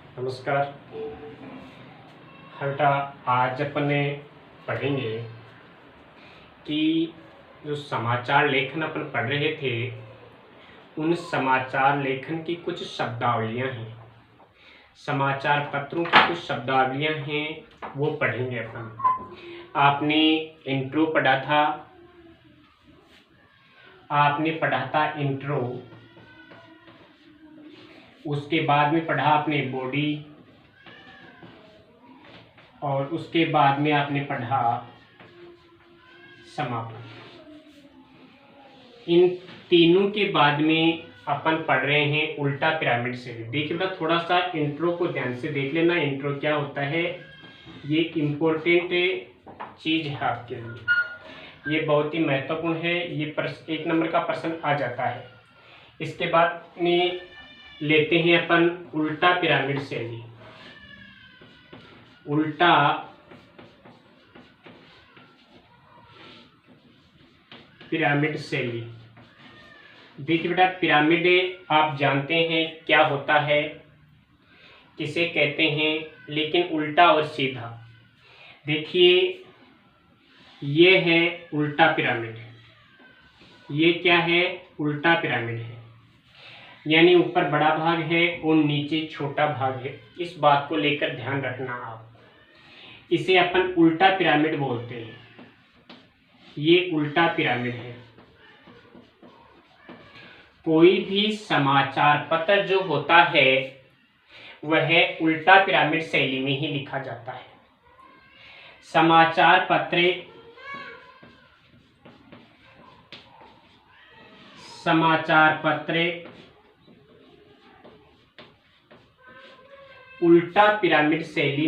नमस्कार। बेटा, आज अपने पढ़ेंगे कि जो समाचार लेखन अपन पढ़ रहे थे, उन समाचार लेखन की कुछ शब्दावलियां हैं। समाचार पत्रों की कुछ शब्दावलियां हैं, वो पढ़ेंगे अपन। आपने इंट्रो पढ़ा था, इंट्रो। उसके बाद में पढ़ा आपने बॉडी, और उसके बाद में आपने पढ़ा समापन। इन तीनों के बाद में अपन पढ़ रहे हैं उल्टा पिरामिड शैली। देखिए बेटा, थोड़ा सा इंट्रो को ध्यान से देख लेना। इंट्रो क्या होता है, ये इम्पोर्टेंट चीज है आपके लिए, ये बहुत ही महत्वपूर्ण है। ये 1 नंबर का प्रश्न आ जाता है। इसके बाद में लेते हैं अपन उल्टा पिरामिड शैली। उल्टा पिरामिड शैली। देखिए बेटा, पिरामिड आप जानते हैं क्या होता है, किसे कहते हैं, लेकिन उल्टा और सीधा। देखिए, ये है उल्टा पिरामिड। ये क्या है, उल्टा पिरामिड है। यानी ऊपर बड़ा भाग है और नीचे छोटा भाग है। इस बात को लेकर ध्यान रखना आप। इसे अपन उल्टा पिरामिड बोलते हैं। ये उल्टा पिरामिड है। कोई भी समाचार पत्र जो होता है वह उल्टा पिरामिड शैली में ही लिखा जाता है। समाचार पत्र उल्टा पिरामिड शैली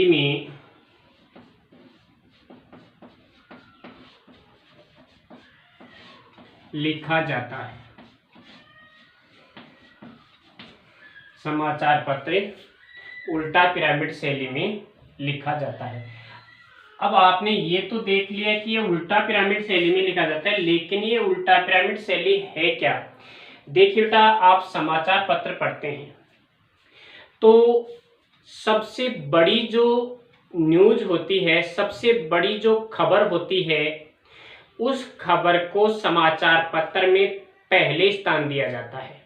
में लिखा जाता है। समाचार पत्र उल्टा पिरामिड शैली में लिखा जाता है। अब आपने ये तो देख लिया कि ये उल्टा पिरामिड शैली में लिखा जाता है, लेकिन ये उल्टा पिरामिड शैली है क्या। देखिए बेटा, आप समाचार पत्र पढ़ते हैं तो सबसे बड़ी जो न्यूज होती है, सबसे बड़ी जो खबर होती है, उस खबर को समाचार पत्र में पहले स्थान दिया जाता है।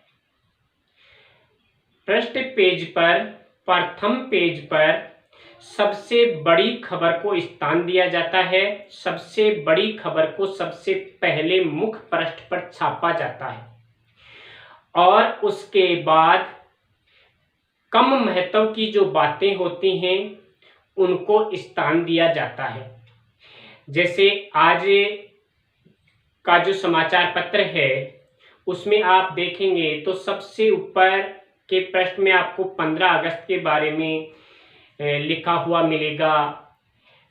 पृष्ठ पेज पर, प्रथम पेज पर सबसे बड़ी खबर को स्थान दिया जाता है। सबसे बड़ी खबर को सबसे पहले मुख्य पृष्ठ पर छापा जाता है, और उसके बाद कम महत्व की जो बातें होती हैं उनको स्थान दिया जाता है। जैसे आज का जो समाचार पत्र है उसमें आप देखेंगे तो सबसे ऊपर के पृष्ठ में आपको 15 अगस्त के बारे में लिखा हुआ मिलेगा,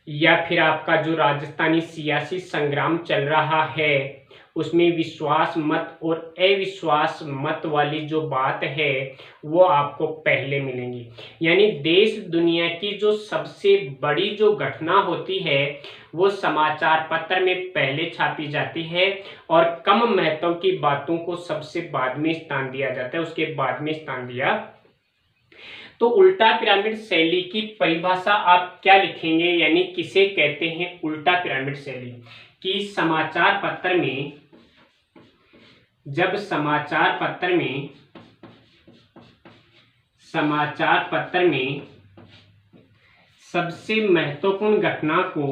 या फिर आपका जो राजस्थानी सियासी संग्राम चल रहा है उसमें विश्वास मत और अविश्वास मत वाली जो बात है वो आपको पहले मिलेंगी। यानी देश दुनिया की जो सबसे बड़ी जो घटना होती है वो समाचार पत्र में पहले छापी जाती है, और कम महत्व की बातों को सबसे बाद में स्थान दिया जाता है, उसके बाद में स्थान दिया। तो उल्टा पिरामिड शैली की परिभाषा आप क्या लिखेंगे, यानी किसे कहते हैं उल्टा पिरामिड शैली। कि समाचार पत्र में, जब समाचार पत्र में सबसे महत्वपूर्ण घटना को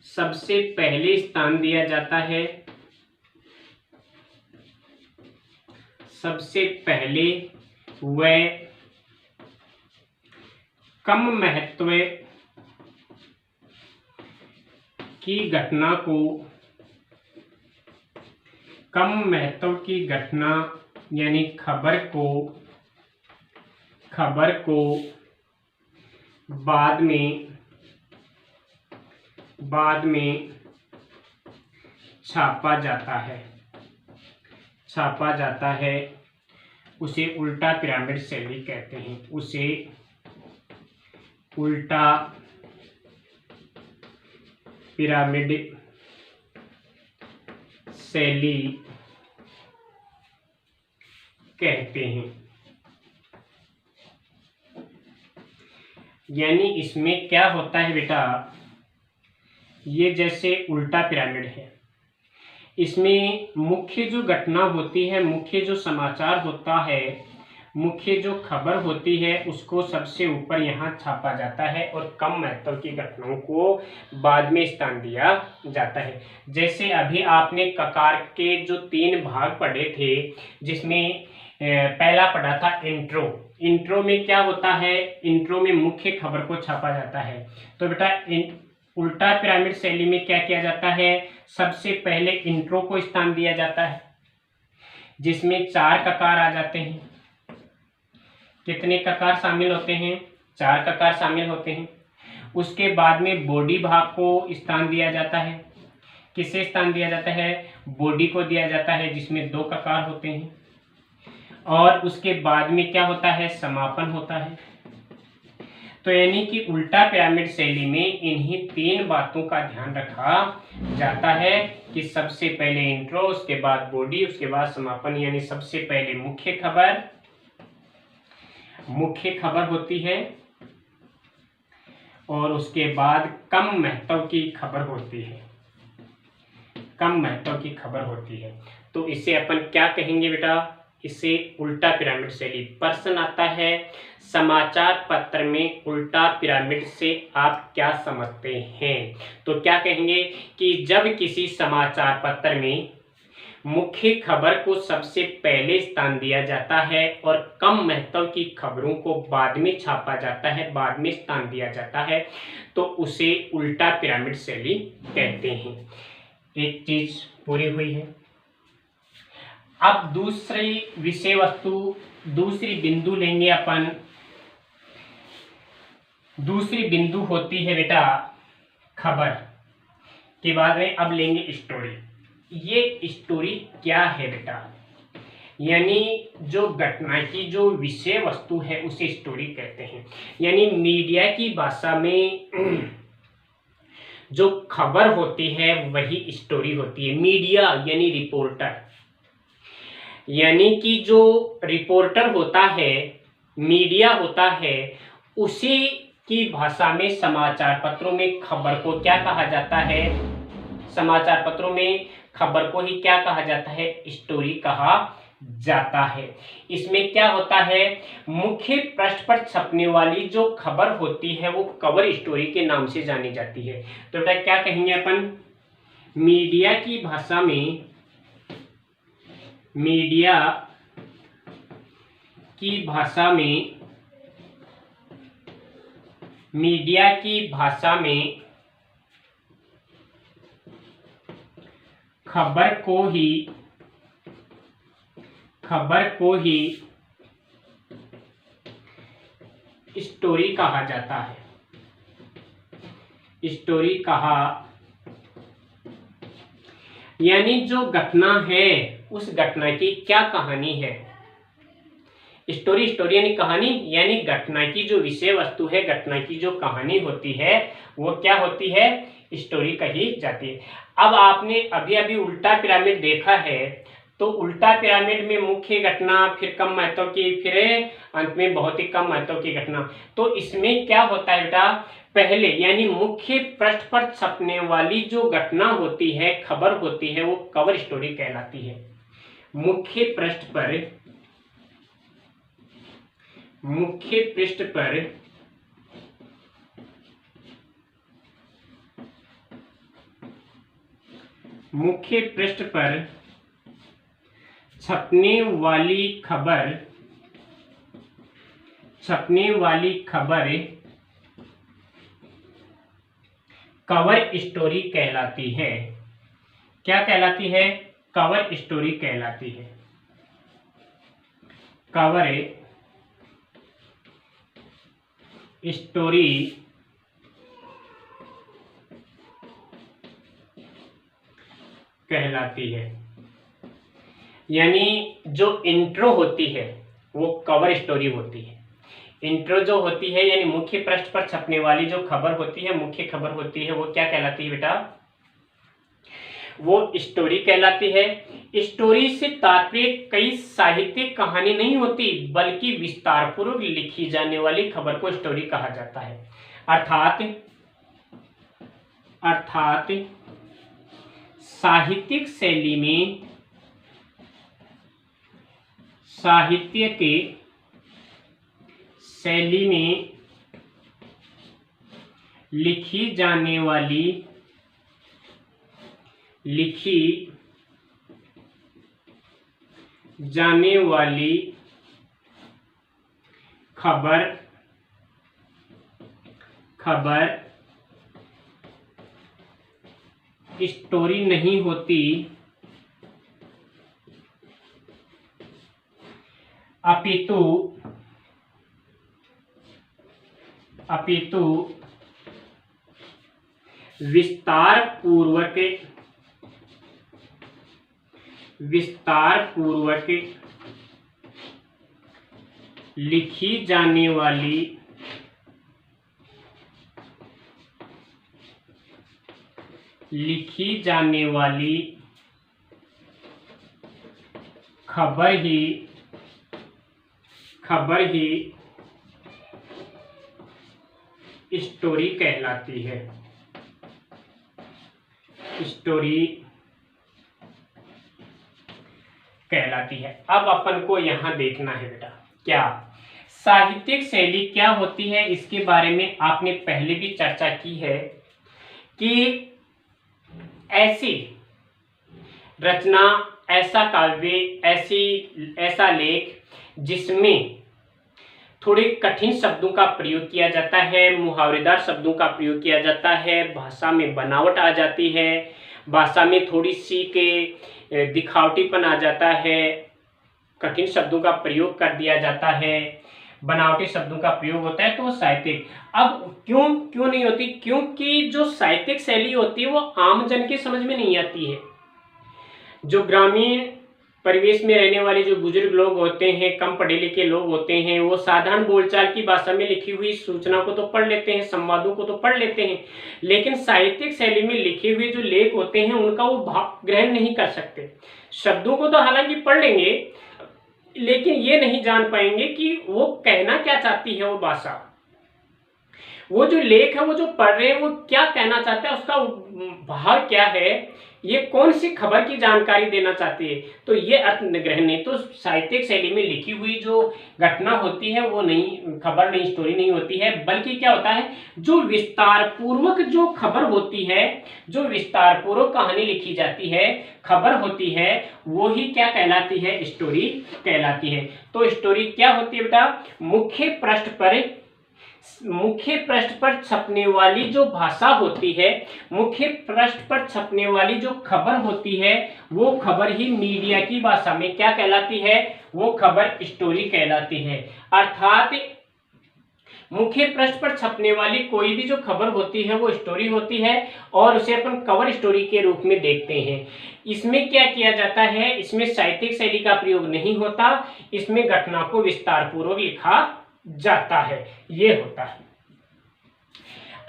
सबसे पहले स्थान दिया जाता है, सबसे पहले वह कम महत्व की घटना को, कम महत्व की घटना यानी खबर को बाद में छापा जाता है उसे उल्टा पिरामिड शैली कहते हैं। उसे उल्टा पिरामिड शैली कहते हैं। यानी इसमें क्या होता है बेटा, ये जैसे उल्टा पिरामिड है, इसमें मुख्य जो घटना होती है, मुख्य जो समाचार होता है, मुख्य जो खबर होती है, उसको सबसे ऊपर यहाँ छापा जाता है और कम महत्व की घटनाओं को बाद में स्थान दिया जाता है। जैसे अभी आपने ककार के जो 3 भाग पढ़े थे, जिसमें पहला पढ़ा था इंट्रो में क्या होता है, इंट्रो में मुख्य खबर को छापा जाता है। तो बेटा उल्टा पिरामिड शैली में क्या किया जाता है, सबसे पहले इंट्रो को स्थान दिया जाता है, जिसमें 4 ककार आ जाते हैं। कितने ककार शामिल होते हैं, 4 ककार शामिल होते हैं। उसके बाद में बॉडी भाग को स्थान दिया जाता है। किसे स्थान दिया जाता है, बॉडी को दिया जाता है, जिसमें 2 ककार होते हैं। और उसके बाद में क्या होता है, समापन होता है। तो यानी कि उल्टा पिरामिड शैली में इन्हीं 3 बातों का ध्यान रखा जाता है कि सबसे पहले इंट्रो, उसके बाद बॉडी, उसके बाद समापन। यानी सबसे पहले मुख्य खबर होती है और उसके बाद कम महत्व की खबर होती है। तो इसे अपन क्या कहेंगे बेटा, इसे उल्टा पिरामिड शैली। प्रश्न आता है, समाचार पत्र में उल्टा पिरामिड से आप क्या समझते हैं? तो क्या कहेंगे कि जब किसी समाचार पत्र में मुख्य खबर को सबसे पहले स्थान दिया जाता है और कम महत्व की खबरों को बाद में छापा जाता है, बाद में स्थान दिया जाता है, तो उसे उल्टा पिरामिड शैली कहते हैं। एक चीज पूरी हुई है। अब दूसरी विषय वस्तु, दूसरी बिंदु लेंगे अपन। दूसरी बिंदु होती है बेटा खबर के बाद में अब लेंगे स्टोरी। ये स्टोरी क्या है बेटा, यानी जो घटना की जो विषय वस्तु है उसे स्टोरी कहते हैं। यानी मीडिया की भाषा में जो खबर होती है वही स्टोरी होती है। मीडिया यानी रिपोर्टर, यानी कि जो रिपोर्टर होता है, मीडिया होता है, उसी की भाषा में समाचार पत्रों में खबर को क्या कहा जाता है, समाचार पत्रों में खबर को ही क्या कहा जाता है, स्टोरी कहा जाता है। इसमें क्या होता है, मुख्य पृष्ठ पर छपने वाली जो खबर होती है वो कवर स्टोरी के नाम से जानी जाती है। तो बेटा क्या कहेंगे अपन, मीडिया की भाषा में, मीडिया की भाषा में खबर को ही स्टोरी कहा जाता है, स्टोरी कहा। यानी जो घटना है उस घटना की क्या कहानी है, स्टोरी यानी कहानी, यानी घटना की जो विषय वस्तु है, घटना की जो कहानी होती है वो क्या होती है, स्टोरी कही जाती है। अब आपने अभी अभी उल्टा पिरामिड देखा है, तो उल्टा पिरामिड में मुख्य घटना, फिर कम महत्व की, फिर अंत में बहुत ही कम महत्व की घटना। तो इसमें क्या होता है बेटा, पहले यानी मुख्य पृष्ठ पर छपने वाली जो घटना होती है, खबर होती है, वो कवर स्टोरी कहलाती है। मुख्य पृष्ठ पर छपने वाली खबर कवर स्टोरी कहलाती है। क्या कहलाती है, कवर स्टोरी कहलाती है। कवर स्टोरी कहलाती है। यानी जो इंट्रो होती है वो कवर स्टोरी होती है। इंट्रो जो होती है यानी मुख्य पृष्ठ पर छपने वाली जो खबर होती है, मुख्य खबर होती है, वो क्या कहलाती है बेटा? वो स्टोरी कहलाती है। स्टोरी से तात्पर्य कई साहित्यिक कहानी नहीं होती, बल्कि विस्तार पूर्वक लिखी जाने वाली खबर को स्टोरी कहा जाता है। अर्थात साहित्यिक शैली में लिखी जाने वाली खबर स्टोरी नहीं होती, अपितु विस्तार पूर्वक लिखी जाने वाली खबर ही स्टोरी कहलाती है। अब अपन को यहां देखना है बेटा, क्या साहित्यिक शैली क्या होती है, इसके बारे में आपने पहले भी चर्चा की है कि ऐसी रचना, ऐसा काव्य, ऐसा लेख जिसमें थोड़े कठिन शब्दों का प्रयोग किया जाता है, मुहावरेदार शब्दों का प्रयोग किया जाता है, भाषा में बनावट आ जाती है, भाषा में थोड़ी सी के दिखावटीपन आ जाता है, कठिन शब्दों का प्रयोग कर दिया जाता है, बनावटी शब्दों का प्रयोग होता है, तो वो साहित्यिक। अब क्यों नहीं होती? क्योंकि जो साहित्यिक शैली होती है वो आम जन के समझ में नहीं आती है। जो ग्रामीण परिवेश में रहने वाले जो बुजुर्ग लोग होते हैं, कम पढ़े लिखे लोग होते हैं, वो साधारण बोलचाल की भाषा में लिखी हुई सूचना को तो पढ़ लेते हैं, संवादों को तो पढ़ लेते हैं, लेकिन साहित्यिक शैली में लिखे हुए जो लेख होते हैं उनका वो भाव ग्रहण नहीं कर सकते। शब्दों को तो हालांकि पढ़ लेंगे, लेकिन ये नहीं जान पाएंगे कि वो कहना क्या चाहती है वो भाषा, वो जो लेख है, वो जो पढ़ रहे हैं वो क्या कहना चाहता है, उसका भाव क्या है, ये कौन सी खबर की जानकारी देना चाहती है। तो ये अर्थ ग्रहण नहीं। तो साहित्यिक शैली में लिखी हुई जो घटना होती है वो नहीं, खबर नहीं, स्टोरी नहीं होती है, बल्कि क्या होता है, जो विस्तार पूर्वक जो खबर होती है, जो विस्तार पूर्वक कहानी लिखी जाती है, खबर होती है, वो ही क्या कहलाती है? स्टोरी कहलाती है। तो स्टोरी क्या होती है बेटा? मुख्य पृष्ठ पर छपने वाली जो भाषा होती है, मुख्य पृष्ठ पर छपने वाली जो खबर होती है, वो खबर ही मीडिया की भाषा में क्या कहलाती है? वो खबर स्टोरी कहलाती है। अर्थात मुख्य पृष्ठ पर छपने वाली कोई भी जो खबर होती है वो स्टोरी होती है, और उसे अपन कवर स्टोरी के रूप में देखते हैं। इसमें क्या किया जाता है? इसमें साहित्यिक शैली का प्रयोग नहीं होता, इसमें घटना को विस्तार पूर्वक लिखा जाता है, ये होता है।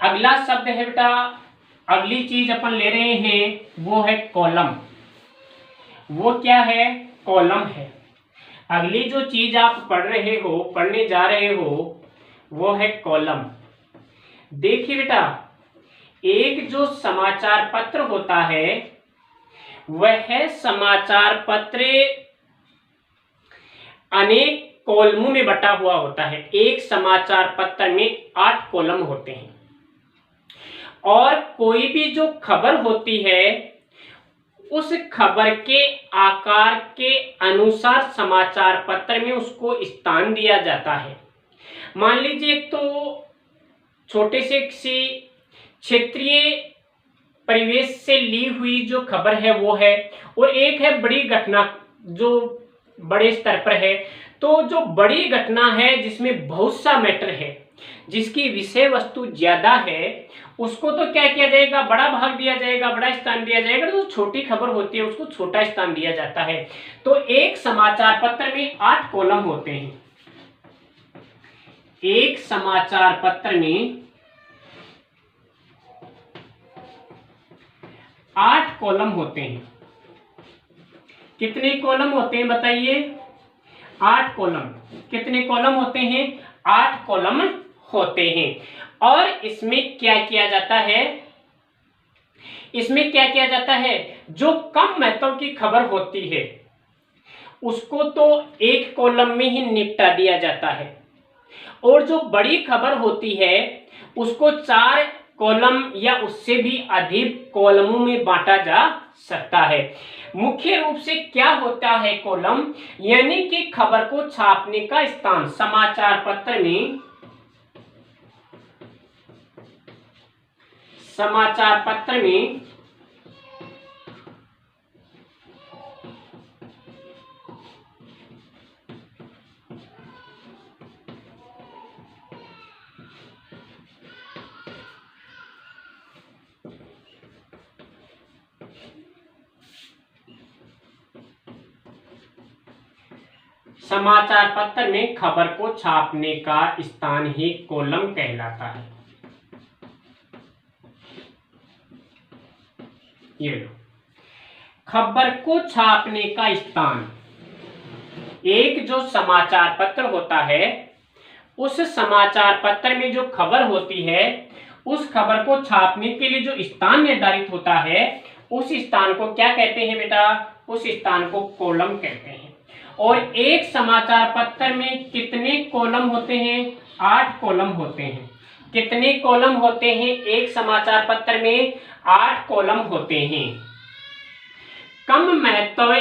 अगला शब्द है बेटा, अगली चीज अपन ले रहे हैं वो है कॉलम। वो क्या है? कॉलम है। अगली जो चीज आप पढ़ने जा रहे हो वो है कॉलम। देखिए बेटा, एक जो समाचार पत्र होता है वह समाचार पत्र अनेक कॉलमों में बटा हुआ होता है। एक समाचार पत्र में 8 कॉलम होते हैं, और कोई भी जो खबर होती है उस खबर के आकार के अनुसार समाचार पत्र में उसको स्थान दिया जाता है। मान लीजिए एक तो छोटे से किसी क्षेत्रीय परिवेश से ली हुई जो खबर है वो है, और एक है बड़ी घटना जो बड़े स्तर पर है। तो जो बड़ी घटना है जिसमें बहुत सा मैटर है, जिसकी विषय वस्तु ज्यादा है उसको तो क्या किया जाएगा, बड़ा भाग दिया जाएगा, बड़ा स्थान दिया जाएगा। तो छोटी खबर होती है उसको छोटा स्थान दिया जाता है। तो एक समाचार पत्र में 8 कॉलम होते हैं। एक समाचार पत्र में 8 कॉलम होते हैं। कितने कॉलम होते हैं बताइए? 8 कॉलम। कितने कॉलम होते हैं? 8 कॉलम होते हैं। और इसमें क्या किया जाता है? इसमें क्या किया जाता है? जो कम महत्व की खबर होती है उसको तो एक कॉलम में ही निपटा दिया जाता है, और जो बड़ी खबर होती है उसको 4 कॉलम या उससे भी अधिक कॉलमों में बांटा जा सकता है। मुख्य रूप से क्या होता है कॉलम, यानी कि खबर को छापने का स्थान। समाचार पत्र में समाचार पत्र में खबर को छापने का स्थान ही कॉलम कहलाता है। ये लो, खबर को छापने का स्थान। एक जो समाचार पत्र होता है उस समाचार पत्र में जो खबर होती है उस खबर को छापने के लिए जो स्थान निर्धारित होता है उस स्थान को क्या कहते हैं बेटा? उस स्थान को कॉलम कहते हैं। और एक समाचार पत्र में कितने कॉलम होते हैं? 8 कॉलम होते हैं। कितने कॉलम होते हैं एक समाचार पत्र में? 8 कॉलम होते हैं। कम महत्व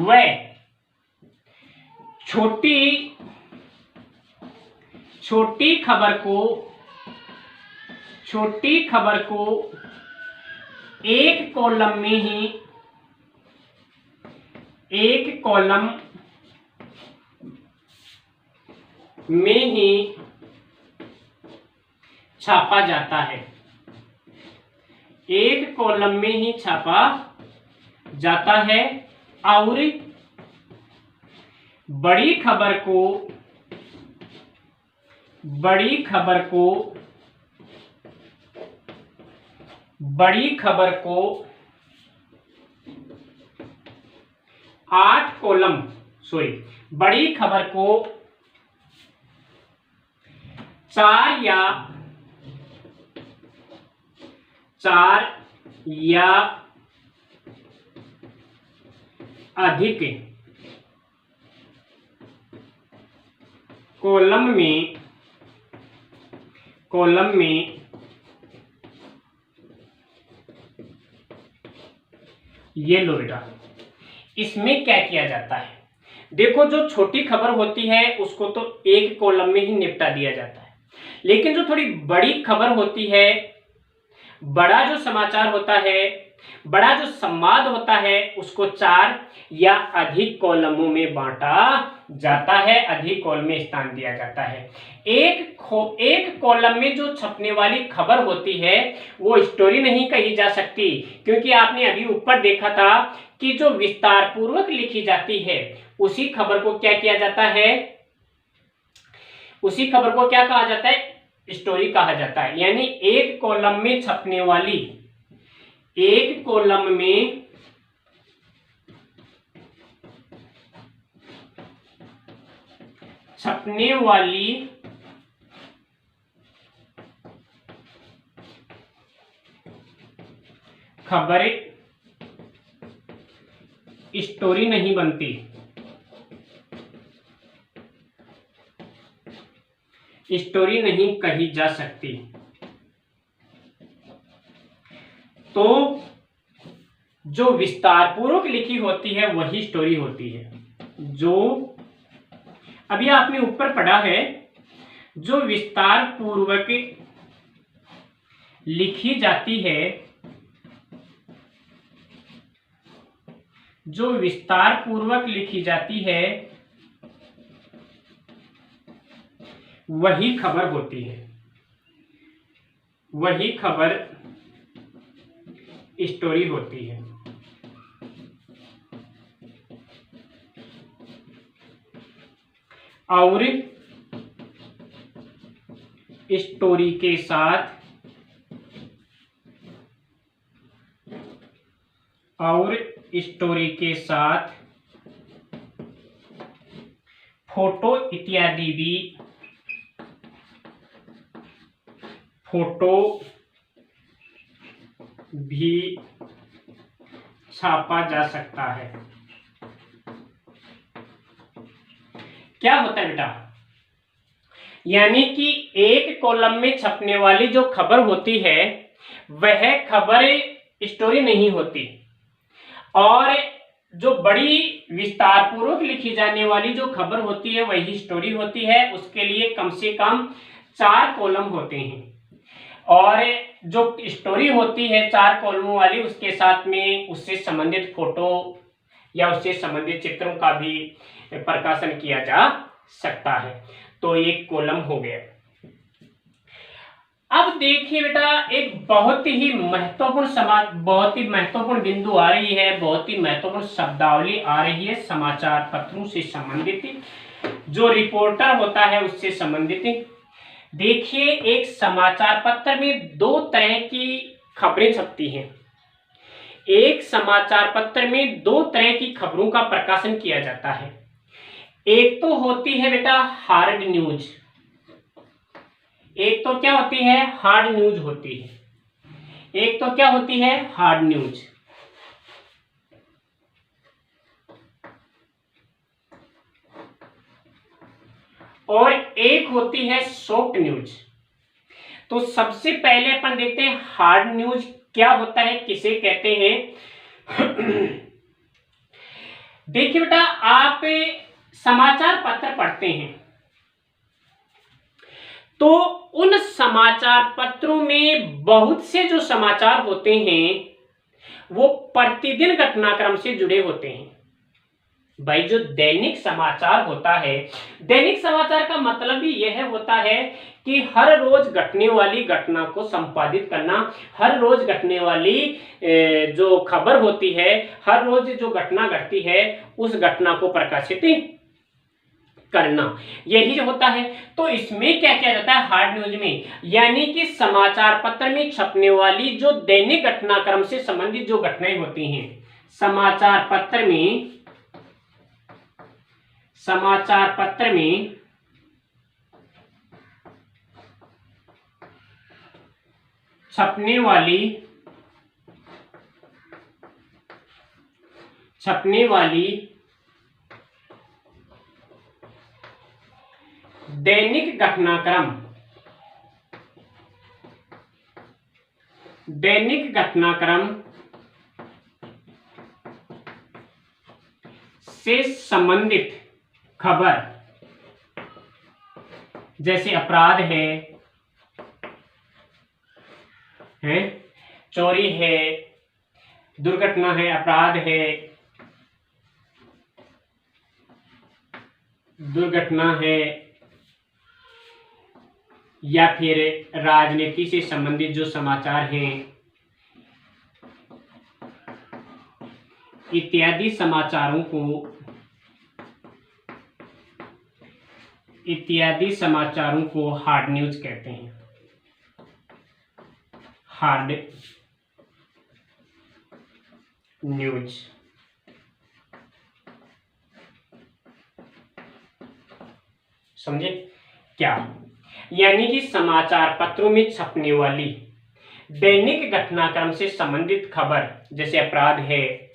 व छोटी खबर को एक कॉलम में ही छापा जाता है। एक कॉलम में ही छापा जाता है। और बड़ी खबर को 8 कॉलम, बड़ी खबर को 4 या अधिक कॉलम में ये लो बेटा, इसमें क्या किया जाता है? देखो, जो छोटी खबर होती है उसको तो एक कॉलम में ही निपटा दिया जाता है, लेकिन जो थोड़ी बड़ी खबर होती है, बड़ा जो समाचार होता है, बड़ा जो संवाद होता है, उसको 4 या अधिक कॉलमों में बांटा जाता है, अधिक कॉलम में स्थान दिया जाता है। एक कॉलम में जो छपने वाली खबर होती है वो स्टोरी नहीं कही जा सकती, क्योंकि आपने अभी ऊपर देखा था कि जो विस्तार पूर्वक लिखी जाती है उसी खबर को क्या किया जाता है? उसी खबर को क्या कहा जाता है? स्टोरी कहा जाता है। यानी एक कॉलम में छपने वाली, एक कॉलम में छपने वाली खबरें स्टोरी नहीं बनती, स्टोरी नहीं कही जा सकती। तो जो विस्तार पूर्वक लिखी होती है वही स्टोरी होती है। जो अभी आपने ऊपर पढ़ा है, जो विस्तार पूर्वक लिखी जाती है, जो विस्तार पूर्वक लिखी जाती है वही खबर होती है, वही खबर स्टोरी होती है। और स्टोरी के साथ फोटो भी छापा जा सकता है। क्या होता है बेटा, यानी कि एक कॉलम में छपने वाली जो खबर होती है वह खबर स्टोरी नहीं होती, और जो बड़ी विस्तार पूर्वक लिखी जाने वाली जो खबर होती है वही स्टोरी होती है। उसके लिए कम से कम 4 कॉलम होते हैं, और जो स्टोरी होती है 4 कॉलमों वाली, उसके साथ में उससे संबंधित फोटो या उससे संबंधित चित्रों का भी प्रकाशन किया जा सकता है। तो एक कॉलम हो गया। अब देखिए बेटा, एक बहुत ही महत्वपूर्ण बिंदु आ रही है, बहुत ही महत्वपूर्ण शब्दावली आ रही है समाचार पत्रों से संबंधित, जो रिपोर्टर होता है उससे संबंधित। देखिए, एक समाचार पत्र में 2 तरह की खबरें छपती हैं। एक समाचार पत्र में 2 तरह की खबरों का प्रकाशन किया जाता है। एक तो होती है बेटा हार्ड न्यूज, एक तो क्या होती है, हार्ड न्यूज होती है। एक तो क्या होती है, हार्ड न्यूज। और एक होती है सॉफ्ट न्यूज। तो सबसे पहले अपन देखते हैं हार्ड न्यूज क्या होता है, किसे कहते हैं। देखिए बेटा, आप समाचार पत्र पढ़ते हैं तो उन समाचार पत्रों में बहुत से जो समाचार होते हैं वो प्रतिदिन घटनाक्रम से जुड़े होते हैं। भाई, जो दैनिक समाचार होता है, दैनिक समाचार का मतलब ही यह होता है कि हर रोज घटने वाली घटना को संपादित करना, हर रोज घटने वाली जो खबर होती है, हर रोज जो घटना घटती है उस घटना को प्रकाशित करना, यही जो होता है। तो इसमें क्या किया जाता है हार्ड न्यूज में, यानी कि समाचार पत्र में छपने वाली जो दैनिक घटनाक्रम से संबंधित जो घटनाएं होती हैं, समाचार पत्र में छपने वाली दैनिक घटनाक्रम से संबंधित खबर, जैसे अपराध है, चोरी है, दुर्घटना है, अपराध है, दुर्घटना है, या फिर राजनीति से संबंधित जो समाचार हैं, इत्यादि समाचारों को हार्ड न्यूज कहते हैं। Hard news. समझे क्या? यानी कि समाचार पत्रों में छपने वाली दैनिक घटनाक्रम से संबंधित खबर, जैसे अपराध है,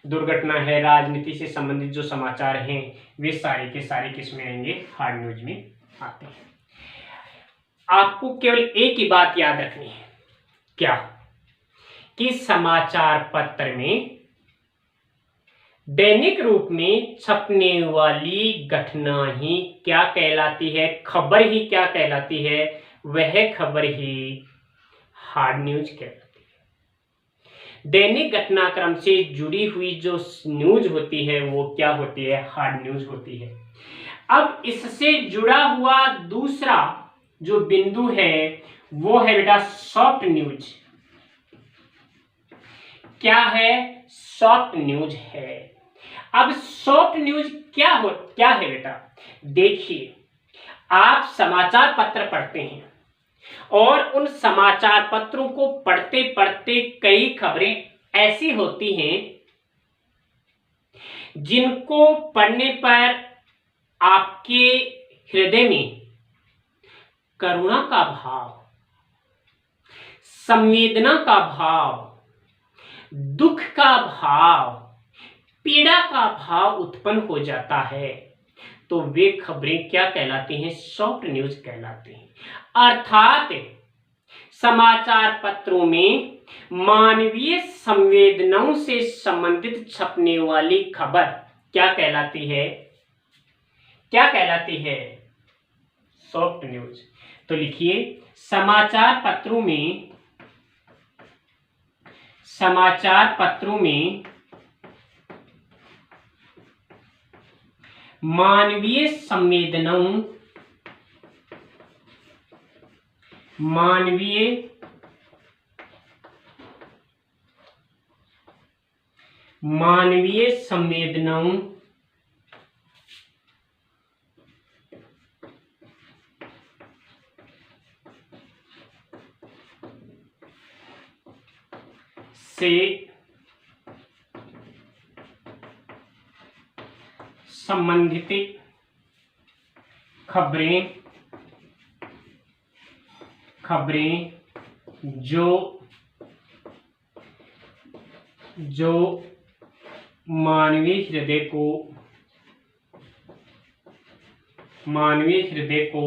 दुर्घटना है, राजनीति से संबंधित जो समाचार हैं, वे सारे के सारे किसमें आएंगे, हार्ड न्यूज में आते हैं। आपको केवल एक ही बात याद रखनी है, क्या कि समाचार पत्र में दैनिक रूप में छपने वाली घटना ही क्या कहलाती है, खबर ही क्या कहलाती है, वह खबर ही हार्ड न्यूज कहलाती है। दैनिक घटनाक्रम से जुड़ी हुई जो न्यूज होती है वो क्या होती है, हार्ड न्यूज होती है। अब इससे जुड़ा हुआ दूसरा जो बिंदु है वो है बेटा सॉफ्ट न्यूज। क्या है, सॉफ्ट न्यूज है। अब सॉफ्ट न्यूज क्या है बेटा, देखिए आप समाचार पत्र पढ़ते हैं और उन समाचार पत्रों को पढ़ते पढ़ते कई खबरें ऐसी होती हैं जिनको पढ़ने पर आपके हृदय में करुणा का भाव, संवेदना का भाव, दुख का भाव, पीड़ा का भाव उत्पन्न हो जाता है। तो वे खबरें क्या कहलाती हैं, सॉफ्ट न्यूज कहलाती हैं। अर्थात समाचार पत्रों में मानवीय संवेदनाओं से संबंधित छपने वाली खबर क्या कहलाती है, क्या कहलाती है, सॉफ्ट न्यूज। तो लिखिए समाचार पत्रों में मानवीय संवेदनाओं से संबंधित खबरें जो मानवीय हृदय को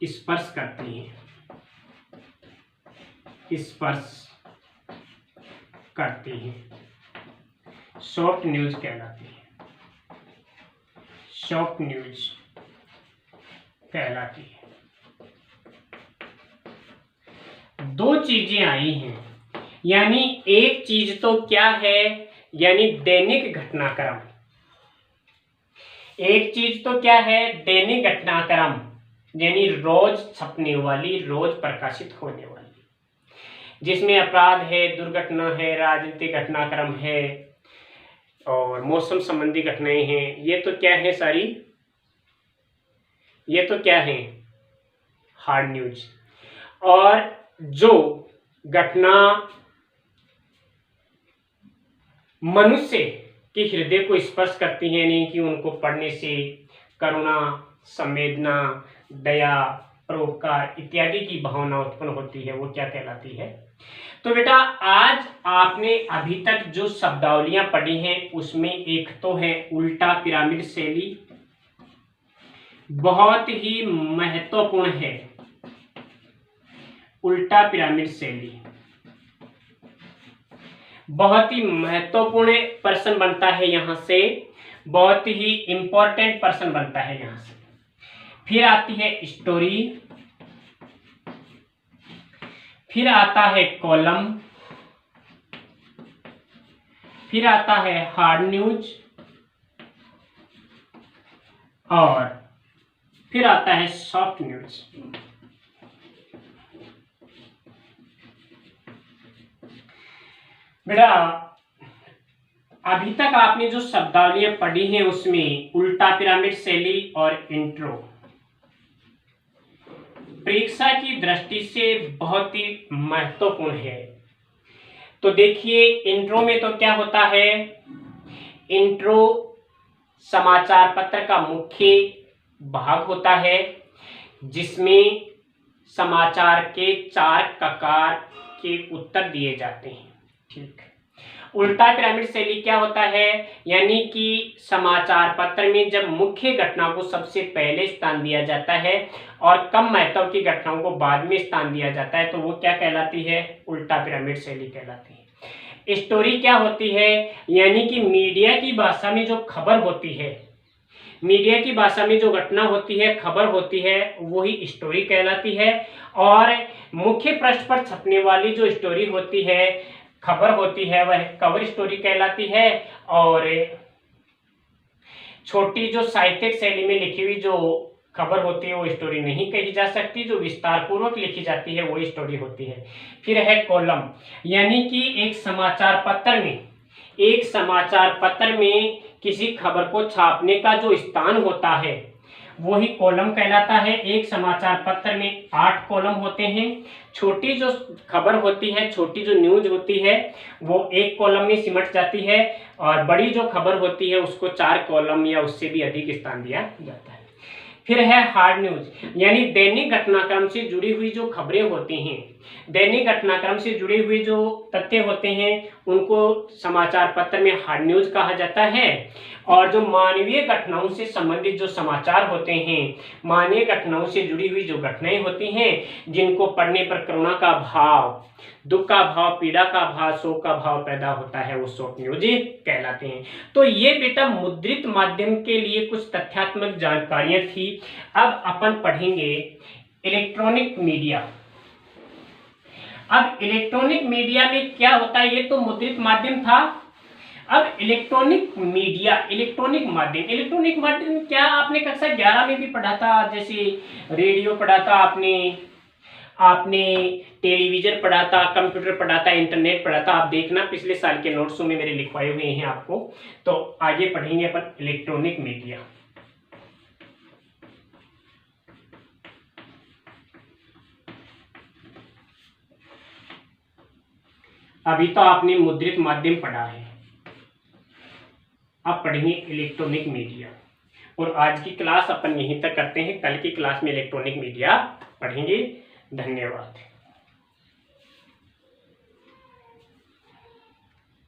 स्पर्श करती हैं, सॉफ्ट न्यूज कहलाती है, सॉफ्ट न्यूज कहलाती है। दो चीजें आई हैं, यानी एक चीज तो क्या है, यानी दैनिक घटनाक्रम। एक चीज तो क्या है, दैनिक घटनाक्रम, यानी रोज छपने वाली, रोज प्रकाशित होने वाली, जिसमें अपराध है, दुर्घटना है, राजनीतिक घटनाक्रम है और मौसम संबंधी घटनाएं हैं। ये तो क्या है सारी, ये तो क्या है, हार्ड न्यूज। और जो घटना मनुष्य के हृदय को स्पर्श करती हैं, यानी कि उनको पढ़ने से करुणा, संवेदना, दया, परोपकार इत्यादि की भावना उत्पन्न होती है, वो क्या कहलाती है। तो बेटा आज आपने अभी तक जो शब्दावलियां पढ़ी हैं उसमें एक तो है उल्टा पिरामिड शैली, बहुत ही महत्वपूर्ण है उल्टा पिरामिड शैली, बहुत ही महत्वपूर्ण प्रश्न बनता है यहां से, बहुत ही इंपॉर्टेंट प्रश्न बनता है यहां से। फिर आती है स्टोरी, फिर आता है कॉलम, फिर आता है हार्ड न्यूज और फिर आता है सॉफ्ट न्यूज। बेटा अभी तक आपने जो शब्दावलियां पढ़ी हैं उसमें उल्टा पिरामिड शैली और इंट्रो परीक्षा की दृष्टि से बहुत ही महत्वपूर्ण है। तो देखिए इंट्रो में तो क्या होता है, इंट्रो समाचार पत्र का मुख्य भाग होता है जिसमें समाचार के 4 प्रकार के उत्तर दिए जाते हैं। ठीक, उल्टा पिरामिड शैली क्या होता है, यानी कि समाचार पत्र में जब मुख्य घटना को सबसे पहले स्थान दिया जाता है और कम महत्व की घटनाओं को बाद में स्थान दिया जाता है, तो वो क्या कहलाती है, उल्टा पिरामिड शैली कहलाती है। स्टोरी क्या होती है, यानी कि मीडिया की भाषा में जो खबर होती है मीडिया की भाषा में जो घटना होती है, खबर होती है, वही स्टोरी कहलाती है। और मुख्य पृष्ठ पर छपने वाली जो स्टोरी होती है, खबर होती है, वह कवर स्टोरी कहलाती है। और छोटी जो साहित्यिक शैली में लिखी हुई जो खबर होती है वो स्टोरी नहीं कही जा सकती, जो विस्तार पूर्वक लिखी जाती है वो स्टोरी होती है। फिर है कॉलम, यानी कि एक समाचार पत्र में किसी खबर को छापने का जो स्थान होता है वही कॉलम कहलाता है। एक समाचार पत्र में 8 कॉलम होते हैं। छोटी जो खबर होती है, छोटी जो न्यूज होती है, वो एक कॉलम में सिमट जाती है, और बड़ी जो खबर होती है उसको 4 कॉलम या उससे भी अधिक स्थान दिया जाता है। फिर है हार्ड न्यूज, यानी दैनिक घटनाक्रम से जुड़ी हुई जो खबरें होती हैं, दैनिक घटनाक्रम से जुड़े हुए जो तथ्य होते हैं उनको समाचार पत्र में हार्ड न्यूज कहा जाता है। और जो मानवीय घटनाओं से संबंधित जो समाचार होते हैं, मानवीय घटनाओं से जुड़ी हुई जो घटनाएं होती हैं, जिनको पढ़ने पर करुणा का भाव, दुख का भाव, पीड़ा का भाव, शोक का भाव पैदा होता है, वो शॉर्ट न्यूज कहलाते हैं। तो ये बेटा मुद्रित माध्यम के लिए कुछ तथ्यात्मक जानकारियां थी। अब अपन पढ़ेंगे इलेक्ट्रॉनिक मीडिया। अब इलेक्ट्रॉनिक मीडिया में क्या होता है, ये तो मुद्रित माध्यम था। अब इलेक्ट्रॉनिक माध्यम क्या आपने कक्षा 11 में भी पढ़ा था, जैसे रेडियो पढ़ा था आपने टेलीविजन पढ़ा था, कंप्यूटर पढ़ा था, इंटरनेट पढ़ा था। आप देखना पिछले साल के नोट्सों में मेरे लिखवाए हुए हैं आपको। तो आगे पढ़ेंगे अपन इलेक्ट्रॉनिक मीडिया। अभी तो आपने मुद्रित माध्यम पढ़ा है, अब पढ़ेंगे इलेक्ट्रॉनिक मीडिया। और आज की क्लास अपन यहीं तक करते हैं, कल की क्लास में इलेक्ट्रॉनिक मीडिया पढ़ेंगे। धन्यवाद।